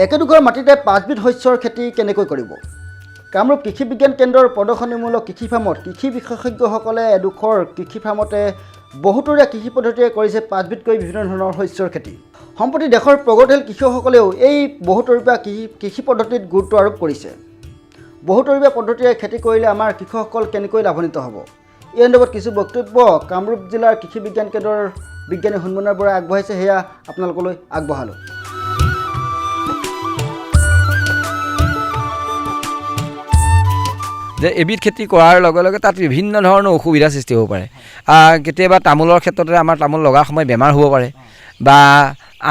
একেডোখৰ মাটিতে 5বিধ শস্যৰ খেতি কেনেকৈ কৰিব? কামৰূপ কৃষি বিজ্ঞান কেন্দ্ৰৰ প্ৰদৰ্শনীমূলক কৃষি ফাৰ্মত কৃষি বিশেষজ্ঞসকলে এডোখৰ কৃষি ফাৰ্মতে বহুতৰীয়া কৃষি পদ্ধতিৰে কৰিছে 5বিধকৈ বিভিন্ন ধৰণৰ শস্যৰ খেতি। সম্প্ৰতি দেশৰ প্ৰগতিশীল কৃষকসকলেও এই বহুতৰীয়া কৃষি পদ্ধতিত গুৰুত্ব আৰোপ কৰিছে। বহুতৰীয়া পদ্ধতিৰে খেতি কৰিলে আমাৰ কৃষকসকল কেনেকৈ লাভান্বিত হ'ব? এই সন্দৰ্ভত কিছু বক্তব্য কামৰূপ জিলাৰ কৃষি বিজ্ঞান কেন্দ্ৰৰ বিজ্ঞানী হনুমানৰ বৰাই আগবঢ়াইছে, সেয়া আপোনালোকলৈ আগবঢ়ালোঁ। যে এবিধ খেতি কৰাৰ লগে লগে তাত বিভিন্ন ধৰণৰ অসুবিধাৰ সৃষ্টি হ'ব পাৰে। কেতিয়াবা তামোলৰ ক্ষেত্ৰতে আমাৰ তামোল লগাৰ সময়ত বেমাৰ হ'ব পাৰে, বা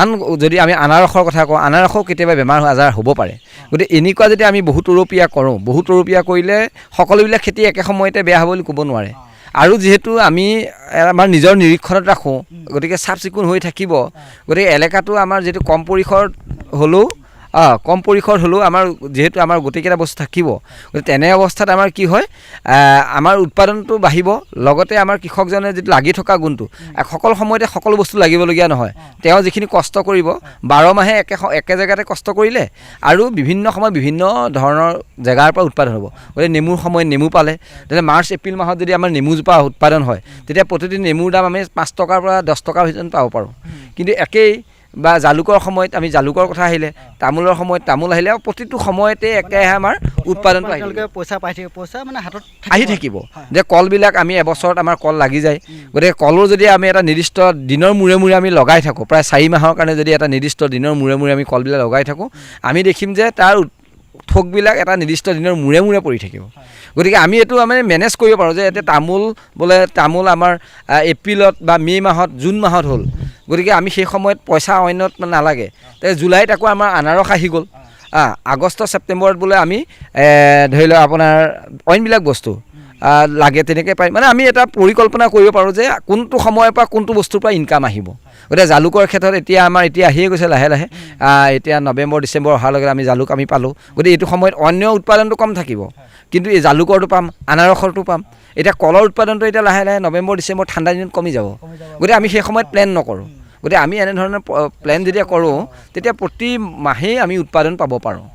আন যদি আমি আনাৰসৰ কথা কওঁ, আনাৰসও কেতিয়াবা বেমাৰ আজাৰ হ'ব পাৰে। গতিকে এনেকুৱা যদি আমি বহুতৰূপীয়া কৰোঁ, বহুতৰূপীয়া কৰিলে সকলোবিলাক খেতি একে সময়তে বেয়া হ'ব বুলি ক'ব নোৱাৰে। আৰু যিহেতু আমি আমাৰ নিজৰ নিৰীক্ষণত ৰাখোঁ, গতিকে চাফ চিকুণ হৈ থাকিব। গতিকে এলেকাটো আমাৰ যিটো কম পৰিসৰ হ'লেও আমাৰ যিহেতু আমাৰ গোটেইকেইটা বস্তু থাকিব, গতিকে তেনে অৱস্থাত আমাৰ কি হয়, আমাৰ উৎপাদনটো বাঢ়িব, লগতে আমাৰ কৃষকজনে যিটো লাগি থকা গুণটো, সকলো সময়তে সকলো বস্তু লাগিবলগীয়া নহয়। তেওঁ যিখিনি কষ্ট কৰিব 12 মাহে একে জেগাতে কষ্ট কৰিলে, আৰু বিভিন্ন সময়ত বিভিন্ন ধৰণৰ জেগাৰ পৰা উৎপাদন হ'ব। গতিকে নেমুৰ সময়ত নেমু পালে, তেতিয়া মাৰ্চ এপ্ৰিল মাহত যদি আমাৰ নেমুজোপা উৎপাদন হয়, তেতিয়া প্ৰতিটো নেমুৰ দাম আমি 5 টকাৰ পৰা 10 টকাৰ ভিতৰত পাব পাৰোঁ। কিন্তু একেই বা জালুকৰ সময়ত আমি জালুকৰ কথা আহিলে, তামোলৰ সময়ত তামোল আহিলে, আৰু প্ৰতিটো সময়তে একেৰাহে আমাৰ উৎপাদনটো পইচা পাই থাকিব, পইচা মানে হাতত আহি থাকিব। যে কলবিলাক আমি এবছৰত আমাৰ কল লাগি যায়, গতিকে কলো যদি আমি এটা নিৰ্দিষ্ট দিনৰ মূৰে মূৰে আমি লগাই থাকোঁ, প্ৰায় 4 মাহৰ কাৰণে যদি এটা নিৰ্দিষ্ট দিনৰ মূৰে মূৰে আমি কলবিলাক লগাই থাকোঁ, আমি দেখিম যে তাৰ থোকবিলাক এটা নিৰ্দিষ্ট দিনৰ মূৰে মূৰে পৰি থাকিব। গতিকে আমি এইটো আমি মেনেজ কৰিব পাৰোঁ যে এতিয়া তামোল আমাৰ এপ্ৰিলত বা মে' মাহত, জুন মাহত হ'ল, গতিকে আমি সেই সময়ত পইচা অন্যত নালাগে। জুলাইত আকৌ আমাৰ আনাৰস আহি গ'ল, আগষ্ট ছেপ্টেম্বৰত বোলে আমি ধৰি লওক আপোনাৰ অইনবিলাক বস্তু লাগে, তেনেকৈ পাই মানে আমি এটা পৰিকল্পনা কৰিব পাৰোঁ যে কোনটো সময়ৰ পৰা কোনটো বস্তুৰ পৰা ইনকাম আহিব। গতিকে জালুকৰ ক্ষেত্ৰত এতিয়া আহিয়ে গৈছে লাহে লাহে, এতিয়া নৱেম্বৰ ডিচেম্বৰ অহাৰ লগে আমি জালুক আমি পালোঁ। গতিকে এইটো সময়ত অন্য উৎপাদনটো কম থাকিব, কিন্তু এই জালুকৰটো পাম, আনাৰসৰটো পাম। এতিয়া কলৰ উৎপাদনটো এতিয়া লাহে লাহে নৱেম্বৰ ডিচেম্বৰ ঠাণ্ডা দিনত কমি যাব। গতিকে আমি সেই সময়ত প্লেন নকৰোঁ। গতিকে আমি এনেধৰণৰ প্লেন যেতিয়া কৰোঁ, তেতিয়া প্ৰতি মাহেই আমি উৎপাদন পাব পাৰোঁ।